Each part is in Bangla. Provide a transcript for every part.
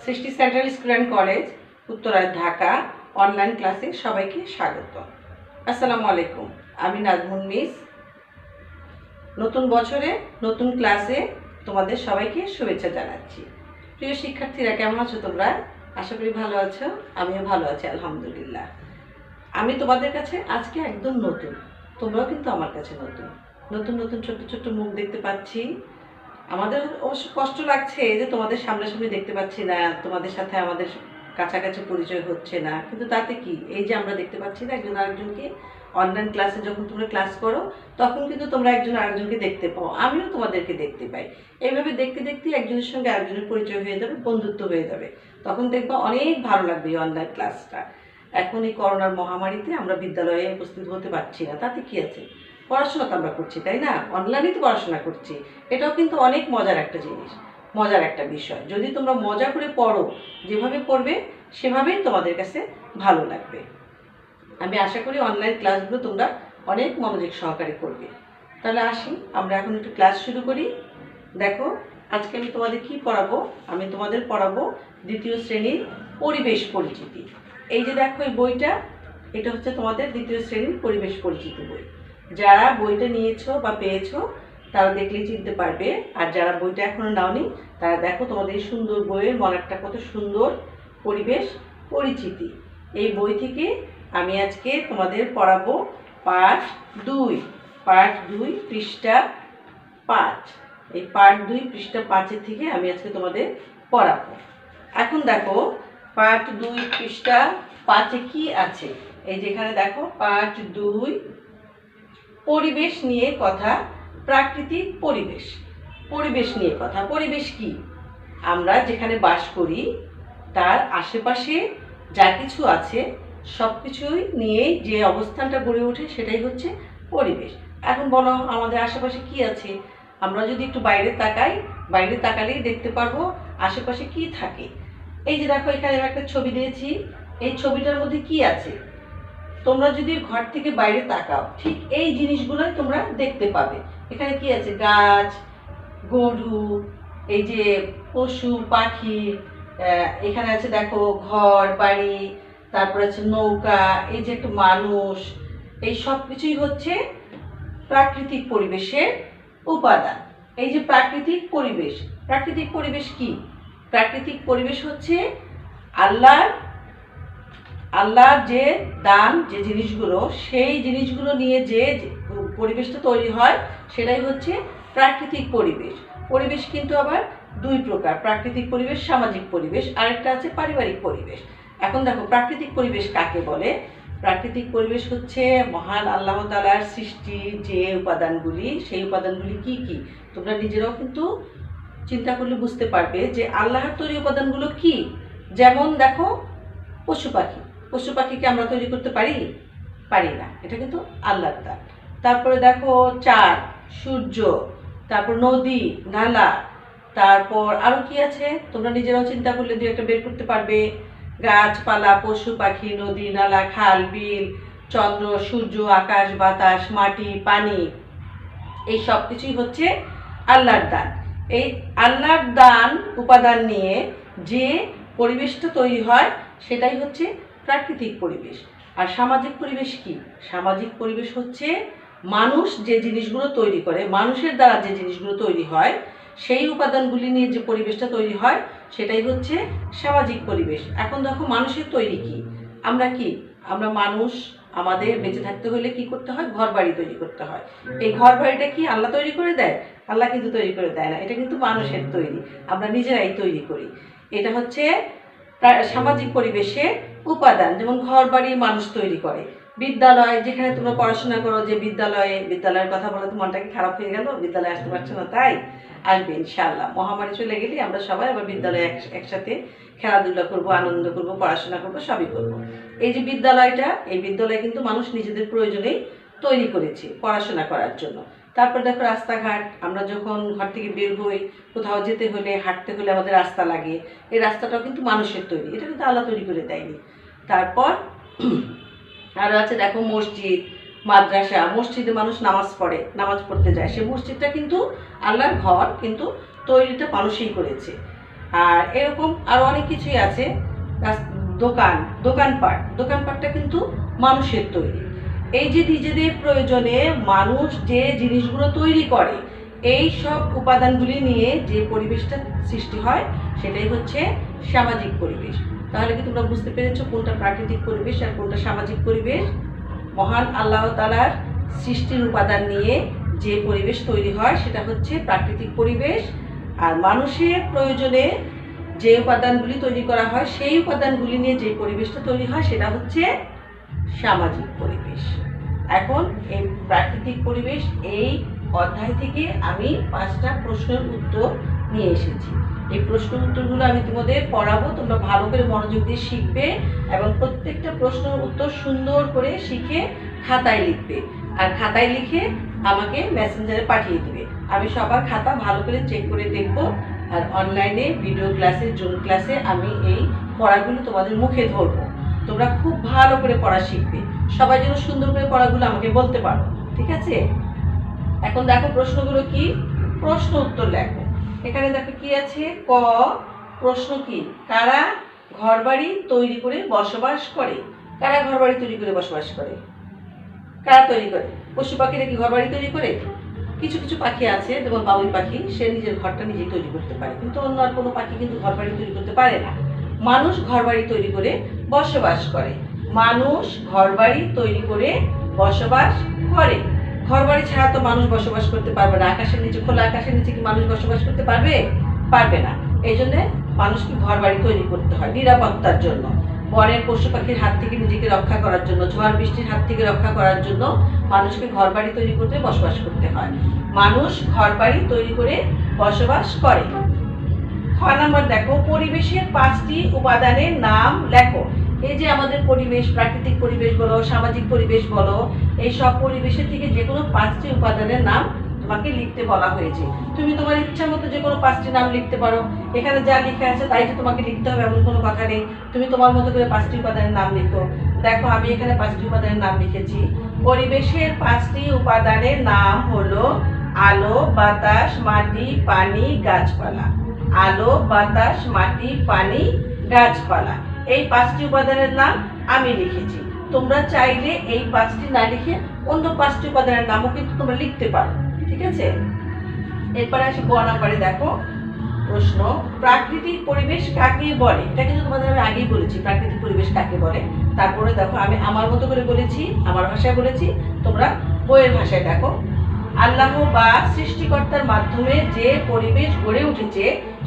সৃষ্টি সেন্ট্রাল স্কুল অ্যান্ড কলেজ উত্তরায় ঢাকা অনলাইন ক্লাসে সবাইকে স্বাগত। আসসালামু আলাইকুম, আমি নাজমুন মিস। নতুন বছরে নতুন ক্লাসে তোমাদের সবাইকে শুভেচ্ছা জানাচ্ছি। প্রিয় শিক্ষার্থীরা, কেমন আছো তোমরা? আশা করি ভালো আছো। আমিও ভালো আছি, আলহামদুলিল্লাহ। আমি তোমাদের কাছে আজকে একদম নতুন, তোমরাও কিন্তু আমার কাছে নতুন। নতুন নতুন ছোট্ট ছোট্ট মুখ দেখতে পাচ্ছি। আমাদের অবশ্য কষ্ট লাগছে যে তোমাদের সামনাসামনি দেখতে পাচ্ছি না, তোমাদের সাথে আমাদের কাছাকাছি পরিচয় হচ্ছে না, কিন্তু তাতে কি, এই যে আমরা দেখতে পাচ্ছি না একজন আরেকজনকে। অনলাইন ক্লাসে যখন তোমরা ক্লাস করো তখন কিন্তু তোমরা একজন আরেকজনকে দেখতে পাও, আমিও তোমাদেরকে দেখতে পাই। এইভাবে দেখতে দেখতে একজনের সঙ্গে আরেকজনের পরিচয় হয়ে যাবে, বন্ধুত্ব হয়ে যাবে। তখন দেখবা অনেক ভালো লাগবে এই অনলাইন ক্লাসটা। এখন এই করোনার মহামারীতে আমরা বিদ্যালয়ে উপস্থিত হতে পারছি না, তাতে কি আছে, পড়াশোনা তো আমরা করছি, তাই না? অনলাইনে তো পড়াশোনা করছি। এটাও কিন্তু অনেক মজার একটা জিনিস, মজার একটা বিষয়। যদি তোমরা মজা করে পড়ো, যেভাবে পড়বে সেভাবেই তোমাদের কাছে ভালো লাগবে। আমি আশা করি অনলাইন ক্লাসগুলো তোমরা অনেক মনোযোগ সহকারে করবে। তাহলে আসি, আমরা এখন একটু ক্লাস শুরু করি। দেখো, আজকে আমি তোমাদের কি পড়াবো? আমি তোমাদের পড়াবো দ্বিতীয় শ্রেণীর পরিবেশ পরিচিতি। এই যে দেখো এই বইটা, এটা হচ্ছে তোমাদের দ্বিতীয় শ্রেণীর পরিবেশ পরিচিতি বই। যারা বইটা নিয়েছো বা পেয়েছো তারা দেখলেই চিনতে পারবে, আর যারা বইটা এখনো নাওনি তারা দেখো তোমাদের এই সুন্দর বইয়ের মলাটটা কত সুন্দর, পরিবেশ পরিচিতি। এই বই থেকে আমি আজকে তোমাদের পড়াবো পার্ট 2 পৃষ্ঠা 5। এই পার্ট 2 পৃষ্ঠা 5 থেকে আমি আজকে তোমাদের পড়াবো। এখন দেখো পার্ট 2 পৃষ্ঠা 5 কি আছে। এই যেখানে দেখো পার্ট 2 পরিবেশ নিয়ে কথা, প্রাকৃতিক পরিবেশ। পরিবেশ নিয়ে কথা। পরিবেশ কি? আমরা যেখানে বাস করি তার আশেপাশে যা কিছু আছে সব কিছুই নিয়ে যে অবস্থানটা গড়ে ওঠে সেটাই হচ্ছে পরিবেশ। এখন বলো, আমাদের আশেপাশে কি আছে? আমরা যদি একটু বাইরে তাকাই, বাইরে তাকালেই দেখতে পারবো আশেপাশে কি থাকে। এই যে দেখো এখানে একটা ছবি দিয়েছি, এই ছবিটার মধ্যে কি আছে? তোমরা যদি ঘর থেকে বাইরে তাকাও ঠিক এই জিনিসগুলোই তোমরা দেখতে পাবে। এখানে কি আছে? গাছ, গরু, এই যে পশু পাখি, এখানে আছে দেখো ঘর বাড়ি, তারপর আছে নৌকা, এই যে একটা মানুষ। এই সব কিছুই হচ্ছে প্রাকৃতিক পরিবেশের উপাদান। এই যে প্রাকৃতিক পরিবেশ, প্রাকৃতিক পরিবেশ কি? প্রাকৃতিক পরিবেশ হচ্ছে আল্লাহর যে দান, যে জিনিসগুলো, সেই জিনিসগুলো নিয়ে যে পরিবেশটা তৈরি হয় সেটাই হচ্ছে প্রাকৃতিক পরিবেশ। পরিবেশ কিন্তু আবার দুই প্রকার, প্রাকৃতিক পরিবেশ, সামাজিক পরিবেশ, আরেকটা আছে পারিবারিক পরিবেশ। এখন দেখো প্রাকৃতিক পরিবেশ কাকে বলে। প্রাকৃতিক পরিবেশ হচ্ছে মহান আল্লাহ তাআলার সৃষ্টি যে উপাদানগুলি, সেই উপাদানগুলি কি কি তোমরা নিজেরাও কিন্তু চিন্তা করলে বুঝতে পারবে যে আল্লাহর তৈরি উপাদানগুলো কি। যেমন দেখো পশু পাখি, পশু পাখিকে আমরা তৈরি করতে পারি? পারি না, এটা কিন্তু আল্লাহর দান। তারপরে দেখো চাঁদ, সূর্য, তারপর নদী নালা, তারপর আরো কি আছে তোমরা নিজেরাও চিন্তা করলে দু একটা বের করতে পারবে। গাছপালা, পশু পাখি, নদী নালা, খাল বিল, চন্দ্র সূর্য, আকাশ বাতাস, মাটি পানি, এই সব কিছুই হচ্ছে আল্লাহর দান। এই আল্লাহর দান উপাদান নিয়ে যে পরিবেশটা তৈরি হয় সেটাই হচ্ছে প্রাকৃতিক পরিবেশ। আর সামাজিক পরিবেশ কি? সামাজিক পরিবেশ হচ্ছে মানুষ যে জিনিসগুলো তৈরি করে, মানুষের দ্বারা যে জিনিসগুলো তৈরি হয়, সেই উপাদানগুলি নিয়ে যে পরিবেশটা তৈরি হয় সেটাই হচ্ছে সামাজিক পরিবেশ। এখন দেখো মানুষের তৈরি কি, আমরা কি, আমরা মানুষ, আমাদের বেঁচে থাকতে হলে কি করতে হয়? ঘর বাড়ি তৈরি করতে হয়। এই ঘর বাড়িটা কি আল্লাহ তৈরি করে দেয়? আল্লাহ কিন্তু তৈরি করে দেয় না, এটা কিন্তু মানুষের তৈরি, আমরা নিজেরাই তৈরি করি। এটা হচ্ছে সামাজিক পরিবেশের উপাদান। যেমন ঘর বাড়ি মানুষ তৈরি করে। বিদ্যালয়, যেখানে তোমরা পড়াশোনা করো, যে বিদ্যালয়ের কথা বলে তো মনটা কি খারাপ হয়ে গেল? বিদ্যালয়ে আসতে পারছো না? তাই আসবে ইনশাআল্লাহ। মহামারী চলে গেলে আমরা সবাই আবার বিদ্যালয়ে একসাথে খেলাধুলা করব, আনন্দ করব, পড়াশোনা করব, সবই করব। এই যে বিদ্যালয়টা, এই বিদ্যালয় কিন্তু মানুষ নিজেদের প্রয়োজনেই তৈরি করেছে পড়াশোনা করার জন্য। তারপর দেখো রাস্তাঘাট, আমরা যখন ঘর থেকে বের হই, কোথাও যেতে হলে, হাঁটতে হলে আমাদের রাস্তা লাগে, এই রাস্তাটাও কিন্তু মানুষের তৈরি, এটা কিন্তু আল্লাহ তৈরি করে দেয়নি। তারপর আরও আছে দেখো মসজিদ, মাদ্রাসা। মসজিদে মানুষ নামাজ পড়ে, নামাজ পড়তে যায়, সেই মসজিদটা কিন্তু আল্লাহর ঘর, কিন্তু তৈরিটা মানুষই করেছে। আর এরকম আরো অনেক কিছুই আছে। দোকানপাটটা কিন্তু মানুষের তৈরি। এই যে নিজেদের প্রয়োজনে মানুষ যে জিনিসগুলো তৈরি করে, এই সব উপাদানগুলি নিয়ে যে পরিবেশটা সৃষ্টি হয় সেটাই হচ্ছে সামাজিক পরিবেশ। তাহলে কি তোমরা বুঝতে পেরেছো কোনটা প্রাকৃতিক পরিবেশ আর কোনটা সামাজিক পরিবেশ? মহান আল্লাহ তাআলার সৃষ্টির উপাদান নিয়ে যে পরিবেশ তৈরি হয় সেটা হচ্ছে প্রাকৃতিক পরিবেশ, আর মানুষের প্রয়োজনে যে উপাদানগুলি তৈরি করা হয় সেই উপাদানগুলি নিয়ে যে পরিবেশটা তৈরি হয় সেটা হচ্ছে সামাজিক পরিবেশ। এখন এই প্রাকৃতিক পরিবেশ এই অধ্যায় থেকে আমি 5টা প্রশ্নের উত্তর নিয়ে এসেছি। এই প্রশ্ন উত্তরগুলো আমি তোমাদের পড়াবো, তোমরা ভালো করে মনোযোগ দিয়ে শিখবে এবং প্রত্যেকটা প্রশ্নের উত্তর সুন্দর করে শিখে খাতায় লিখবে, আর খাতায় লিখে আমাকে মেসেঞ্জারে পাঠিয়ে দিবে। আমি সবার খাতা ভালো করে চেক করে দেখব, আর অনলাইনে ভিডিও ক্লাসে জুম ক্লাসে আমি এই পড়াগুলো তোমাদের মুখে ধরবো। তোমরা খুব ভালো করে পড়া শিখবে, সবাই যেন সুন্দর করে পড়াগুলো আমাকে বলতে পারো, ঠিক আছে? এখন দেখো প্রশ্নগুলো কি, প্রশ্ন উত্তর লেখো। এখানে দেখো কি আছে, ক প্রশ্ন কি, কারা ঘরবাড়ি তৈরি করে বসবাস করে? কারা ঘরবাড়ি তৈরি করে বসবাস করে? কারা তৈরি করে? পশু পাখিরা কি ঘরবাড়ি তৈরি করে? কিছু কিছু পাখি আছে, যেমন বাবুই পাখি, সে নিজের ঘরটা নিজেই তৈরি করতে পারে, কিন্তু অন্য আর কোনো পাখি কিন্তু ঘরবাড়ি তৈরি করতে পারে না। মানুষ ঘরবাড়ি তৈরি করে বসবাস করে। মানুষ ঘরবাড়ি তৈরি করে বসবাস করে। ঘরবাড়ি ছাড়া তো মানুষ বসবাস করতে পারবে না। আকাশের নিচে, খোলা আকাশের নিচে কি মানুষ বসবাস করতে পারবে? পারবে না। এই জন্যে মানুষকে ঘরবাড়ি তৈরি করতে হয় নিরাপত্তার জন্য, বনের পশু পাখির হাত থেকে নিজেকে রক্ষা করার জন্য, ঝড় বৃষ্টির হাত থেকে রক্ষা করার জন্য মানুষকে ঘরবাড়ি তৈরি করতে বসবাস করতে হয়। মানুষ ঘরবাড়ি তৈরি করে বসবাস করে। 6 নম্বর দেখো, পরিবেশের 5টি উপাদানের নাম লেখো। এই যে আমাদের পরিবেশ, প্রাকৃতিক পরিবেশ বলো, সামাজিক পরিবেশ বলো, এই সব পরিবেশের থেকে যে কোনো 5টি উপাদানের নাম তোমাকে লিখতে বলা হয়েছে। তুমি তোমার ইচ্ছা মতো যে কোনো 5টি নাম লিখতে পারো। এখানে যা লেখা আছে তাই তো তোমাকে লিখতে হবে এমন কোনো কথা নেই। তুমি তোমার মতো করে 5টি উপাদানের নাম লিখো। দেখো আমি এখানে 5টি উপাদানের নাম লিখেছি। পরিবেশের 5টি উপাদানের নাম হলো আলো, বাতাস, মাটি, পানি, গাছপালা। আলো, বাতাস, মাটি, পানি, গাছপালা, এই 5টি উপাদানের নাম আমি লিখেছি। তোমরা চাইলে এই 5টি না লিখে অন্য 5টি উপাদানের নামও কিন্তু তোমরা লিখতে পারো, ঠিক আছে? এরপরে আসি গ নম্বরে। দেখো প্রশ্ন, প্রাকৃতিক পরিবেশ কাকে বলে? এটা কিন্তু তোমাদের আমি আগেই বলেছি প্রাকৃতিক পরিবেশ কাকে বলে। তারপরে দেখো আমি আমার মতো করে বলেছি, আমার ভাষায় বলেছি, তোমরা বইয়ের ভাষায় দেখো। আল্লাহ বা সৃষ্টিকর্তার মাধ্যমে যে পরিবেশ গড়ে উঠেছে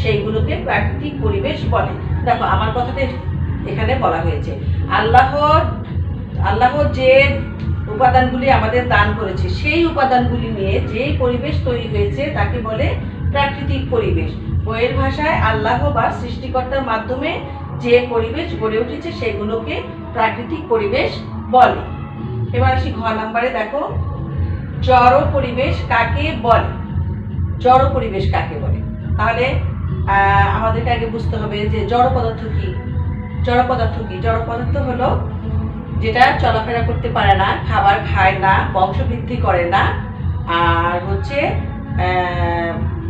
সেইগুলোকে প্রাকৃতিক পরিবেশ বলে। দেখো আমার কথাটা এখানে বলা হয়েছে, আল্লাহ যে উপাদানগুলি আমাদের দান করেছে সেই উপাদানগুলি নিয়ে যে পরিবেশ তৈরি হয়েছে তাকে বলে প্রাকৃতিক পরিবেশ। বইয়ের ভাষায় আল্লাহ বা সৃষ্টিকর্তার মাধ্যমে যে পরিবেশ গড়ে উঠেছে সেগুলোকে প্রাকৃতিক পরিবেশ বলে। এবার আসি ঘ নম্বরে। দেখো জড় পরিবেশ কাকে বলে? জড় পরিবেশ কাকে বলে? তাহলে আমাদেরকে আগে বুঝতে হবে যে জড় পদার্থ কি। জড় পদার্থ কি? জড় পদার্থ হলো যেটা চলাফেরা করতে পারে না, খাবার খায় না, বংশবৃদ্ধি করে না, আর হচ্ছে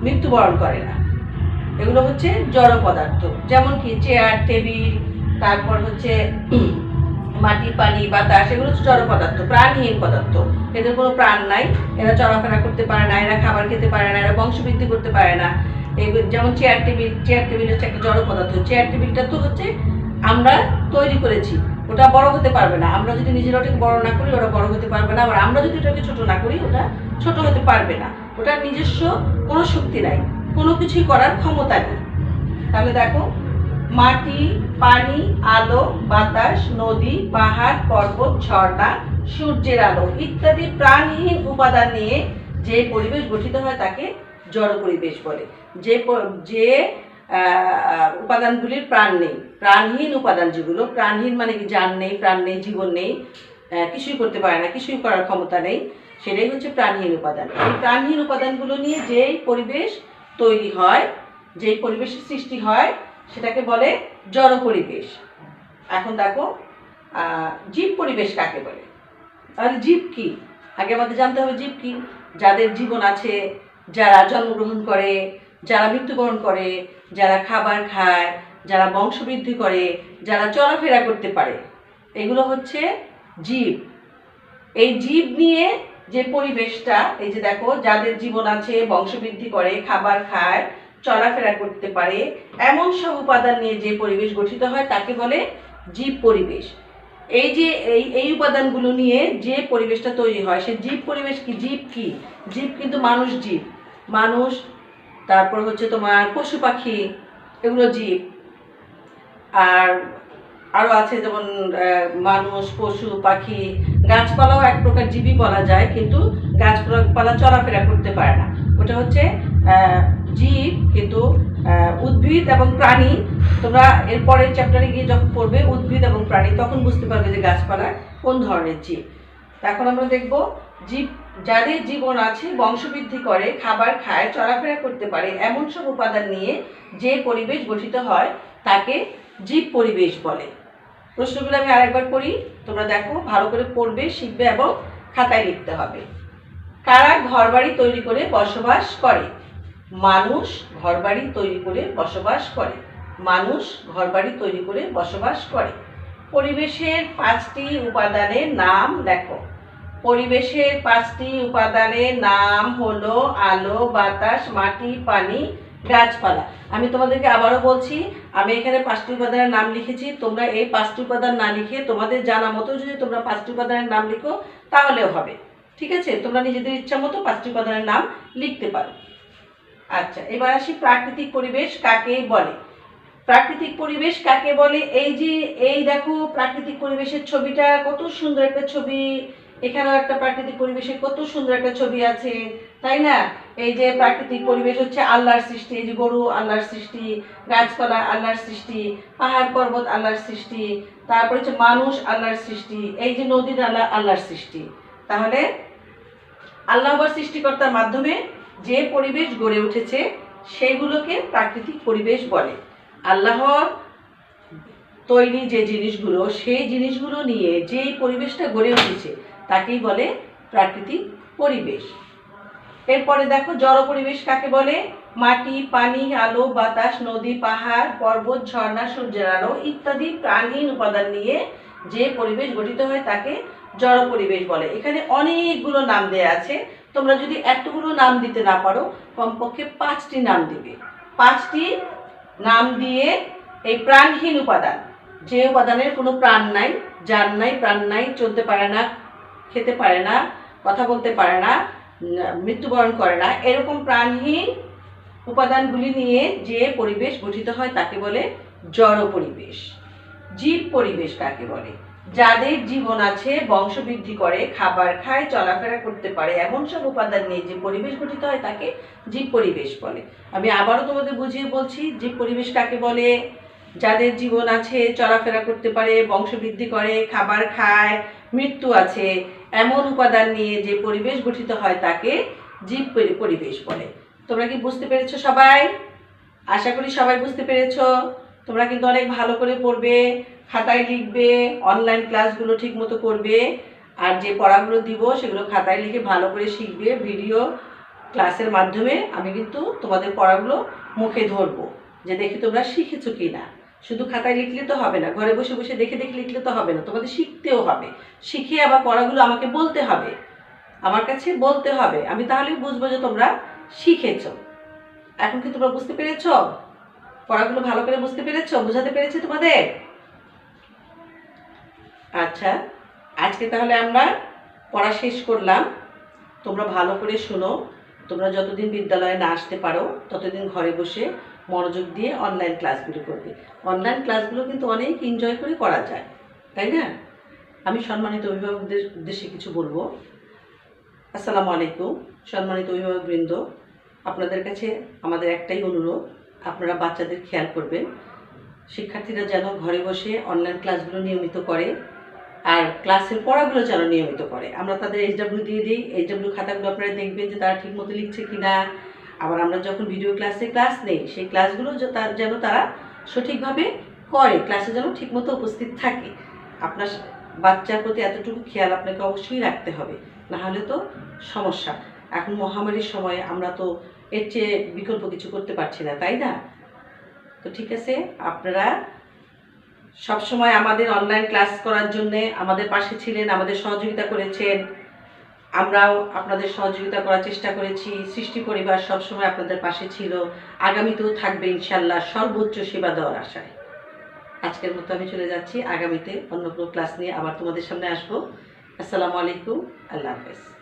মৃত্যুবরণ করে না, এগুলো হচ্ছে জড় পদার্থ। যেমন কি চেয়ার, টেবিল, তারপর হচ্ছে মাটি, পানি, বাতাস, এগুলো হচ্ছে জড় পদার্থ, প্রাণহীন পদার্থ। এদের কোনো প্রাণ নাই, এরা চলাফেরা করতে পারে না, এরা খাবার খেতে পারে না, এরা বংশবৃদ্ধি করতে পারে না। যেমন চেয়ার টেবিল হচ্ছে একটা জড় পদার্থ। চেয়ার টেবিলটা তো হচ্ছে আমরা তৈরি করেছি, ওটা বড় হতে পারবে না। আমরা যদি নিজেরা ওটাকে বড় না করি ওটা বড় হতে পারবে না, আবার আমরা যদি ওটাকে ছোট না করি ওটা ছোট হতে পারবে না। ওটার নিজস্ব কোনো শক্তি নাই, কোনো কিছুই করার ক্ষমতা নেই। তাহলে দেখো মাটি, পানি, আলো, বাতাস, নদী, পাহাড়, পর্বত, ঝর্ণা, সূর্যের আলো ইত্যাদি প্রাণহীন উপাদান নিয়ে যে পরিবেশ গঠিত হয় তাকে জড় পরিবেশ বলে। যে উপাদানগুলির প্রাণ নেই, প্রাণহীন উপাদান যেগুলো, প্রাণহীন মানে কি জান নেই, প্রাণ নেই, জীবন নেই, কিছুই করতে পারে না, কিছুই করার ক্ষমতা নেই, সেটাই হচ্ছে প্রাণহীন উপাদান। এই প্রাণহীন উপাদানগুলো নিয়ে যেই পরিবেশ তৈরি হয়, যেই পরিবেশের সৃষ্টি হয় সেটাকে বলে জড় পরিবেশ। এখন দেখো জীব পরিবেশ কাকে বলে? তাহলে জীব কি আগে আমাদের জানতে হবে। জীব কি? যাদের জীবন আছে, যারা জন্মগ্রহণ করে, যারা মৃত্যুবরণ করে, যারা খাবার খায়, যারা বংশবৃদ্ধি করে, যারা চলাফেরা করতে পারে, এগুলো হচ্ছে জীব। এই জীব নিয়ে যে পরিবেশটা, এই যে দেখো, যাদের জীবন আছে, বংশবৃদ্ধি করে, খাবার খায়, চলাফেরা করতে পারে, এমন সব উপাদান নিয়ে যে পরিবেশ গঠিত হয় তাকে বলে জীব পরিবেশ। এই যে এই উপাদানগুলো নিয়ে যে পরিবেশটা তৈরি হয় সে জীব পরিবেশ কি? জীব কি? জীব কিন্তু মানুষ, জীব মানুষ, তারপর হচ্ছে তোমার পশু পাখি, এগুলো জীব। আর আরও আছে যেমন মানুষ, পশু পাখি, গাছপালাও এক প্রকার জীবই বলা যায়, কিন্তু গাছপালা চলাফেরা করতে পারে না, ওটা হচ্ছে জীব। কিন্তু উদ্ভিদ এবং প্রাণী, তোমরা এর পরের চ্যাপ্টারে গিয়ে যখন পড়বে উদ্ভিদ এবং প্রাণী, তখন বুঝতে পারবে যে গাছপালা কোন ধরনের জীব। এখন আমরা দেখব জীব, যাদের জীবন আছে, বংশবৃদ্ধি করে, খাবার খায়, চলাফেরা করতে পারে, এমন সব উপাদান নিয়ে যে পরিবেশ গঠিত হয় তাকে জীব পরিবেশ বলে। প্রশ্নগুলো আমি আরেকবার করি, তোমরা দেখো, ভালো করে পড়বে, শিখবে এবং খাতায় লিখতে হবে। কারা ঘরবাড়ি তৈরি করে বসবাস করে? মানুষ ঘরবাড়ি তৈরি করে বসবাস করে। মানুষ ঘরবাড়ি তৈরি করে বসবাস করে। পরিবেশের 5টি উপাদানের নাম লেখো। পরিবেশের 5টি উপাদানের নাম হলো আলো, বাতাস, মাটি, পানি, গাছপালা। আমি তোমাদেরকে আবারও বলছি, আমি এখানে 5টি উপাদানের নাম লিখেছি, তোমরা এই 5টি উপাদান না লিখে তোমাদের জানা মতো যদি তোমরা 5টি উপাদানের নাম লিখো তাহলেও হবে, ঠিক আছে? তোমরা নিজেদের ইচ্ছা মতো 5টি উপাদানের নাম লিখতে পারো। আচ্ছা, এবার আসি প্রাকৃতিক পরিবেশ কাকে বলে। প্রাকৃতিক পরিবেশ কাকে বলে? এই দেখো, প্রাকৃতিক পরিবেশের ছবিটা কত সুন্দর একটা ছবি, এখানেও একটা প্রাকৃতিক পরিবেশের কত সুন্দর একটা ছবি আছে, তাই না? এই যে প্রাকৃতিক পরিবেশ হচ্ছে আল্লাহর সৃষ্টি, এই যে গরু আল্লাহর সৃষ্টি, গাছপালা আল্লাহর সৃষ্টি, পাহাড় পর্বত আল্লাহর সৃষ্টি, তারপর হচ্ছে মানুষ আল্লাহর সৃষ্টি, এই যে নদী নালা আল্লাহর সৃষ্টি। তাহলে আল্লাহ সৃষ্টিকর্তার মাধ্যমে যে পরিবেশ গড়ে উঠেছে সেগুলোকে প্রাকৃতিক পরিবেশ বলে। আল্লাহর তৈরি যে জিনিসগুলো, সেই জিনিসগুলো নিয়ে যে পরিবেশটা গড়ে উঠেছে তাকেই বলে প্রাকৃতিক পরিবেশ। এরপরে দেখো, জড় পরিবেশ কাকে বলে? মাটি, পানি, আলো, বাতাস, নদী, পাহাড়, পর্বত, ঝর্ণা, সূর্যের আলো ইত্যাদি প্রাণহীন উপাদান নিয়ে যে পরিবেশ গঠিত হয় তাকে জড় পরিবেশ বলে। এখানে অনেকগুলো নাম দেয়া আছে, তোমরা যদি এতগুলো নাম দিতে না পারো কমপক্ষে 5টি নাম দিবে। 5টি নাম দিয়ে এই প্রাণহীন উপাদান, যে উপাদানের কোনো প্রাণ নাই, জান নাই, প্রাণ নাই, চলতে পারে না, খেতে পারে না, কথা বলতে পারে না, মৃত্যুবরণ করে না, এরকম প্রাণহীন উপাদানগুলি নিয়ে যে পরিবেশ গঠিত হয় তাকে বলে জড় পরিবেশ। জীব পরিবেশ কাকে বলে? যাদের জীবন আছে, বংশবৃদ্ধি করে, খাবার খায়, চলাফেরা করতে পারে, এমন সব উপাদান নিয়ে যে পরিবেশ গঠিত হয় তাকে জীব পরিবেশ বলে। আমি আবারও তোমাদের বুঝিয়ে বলছি, জীব পরিবেশ কাকে বলে? যাদের জীবন আছে, চলাফেরা করতে পারে, বংশবৃদ্ধি করে, খাবার খায়, মৃত্যু আছে, এমন উপাদান নিয়ে যে পরিবেশ গঠিত হয় তাকে জীব পরিবেশ বলে। তোমরা কি বুঝতে পেরেছো সবাই? আশা করি সবাই বুঝতে পেরেছো। তোমরা কিন্তু অনেক ভালো করে পড়বে, খাতায় লিখবে, অনলাইন ক্লাসগুলো ঠিক মতো করবে, আর যে পড়াগুলো দিব সেগুলো খাতায় লিখে ভালো করে শিখবে। ভিডিও ক্লাসের মাধ্যমে আমি কিন্তু তোমাদের পড়াগুলো মুখে ধরবো, যে দেখি তোমরা শিখেছো কি না। শুধু খাতায় লিখলে তো হবে না, ঘরে বসে বসে দেখে দেখে লিখলে তো হবে না, তোমাদের শিখতেও হবে। শিখে আবার পড়াগুলো আমাকে বলতে হবে, আমার কাছে বলতে হবে, আমি তাহলেই বুঝবো যে তোমরা শিখেছো। এখন কি তোমরা বুঝতে পেরেছো? পড়াগুলো ভালো করে বুঝতে পেরেছো? বোঝাতে পেরেছি তোমাদের? আচ্ছা, আজকে তাহলে আমরা পড়া শেষ করলাম। তোমরা ভালো করে শোনো। তোমরা যতদিন বিদ্যালয়ে না আসতে পারো ততদিন ঘরে বসে মনোযোগ দিয়ে অনলাইন ক্লাসগুলো করবে। অনলাইন ক্লাসগুলো কিন্তু অনেক এনজয় করে করা যায়, তাই না? আমি সম্মানিত অভিভাবকদের উদ্দেশ্যে কিছু বলবো। আসসালামু আলাইকুম। সম্মানিত অভিভাবকবৃন্দ, আপনাদের কাছে আমাদের একটাই অনুরোধ, আপনারা বাচ্চাদের খেয়াল করবেন, শিক্ষার্থীরা যেন ঘরে বসে অনলাইন ক্লাসগুলো নিয়মিত করে, আর ক্লাসের পড়াগুলো যেন নিয়মিত করে। আমরা তাদের HW দিয়ে দিই, HW খাতাগুলো আপনারা দেখবেন যে তারা ঠিকমতো লিখছে কি না। আবার আমরা যখন ভিডিও ক্লাসে ক্লাস নেই, সেই ক্লাসগুলো যেন তারা সঠিকভাবে করে, ক্লাসে যেন ঠিকমতো উপস্থিত থাকে। আপনার বাচ্চার প্রতি এতটুকু খেয়াল আপনাকে অবশ্যই রাখতে হবে, না হলে তো সমস্যা। এখন মহামারীর সময় আমরা তো এর চেয়ে বিকল্প কিছু করতে পারছি না, তাই না? তো ঠিক আছে, আপনারা সবসময় আমাদের অনলাইন ক্লাস করার জন্যে আমাদের পাশে ছিলেন, আমাদের সহযোগিতা করেছেন। আমরাও আপনাদের সহযোগিতা করার চেষ্টা করেছি। সৃষ্টি পরিবার সবসময় আপনাদের পাশে ছিল, আগামীতেও থাকবে ইনশাল্লাহ, সর্বোচ্চ সেবা দেওয়ার আশায়। আজকের মতো আমি চলে যাচ্ছি, আগামীতে অন্য কোনো ক্লাস নিয়ে আবার তোমাদের সামনে আসবো। আসসালামু আলাইকুম, আল্লাহ হাফেজ।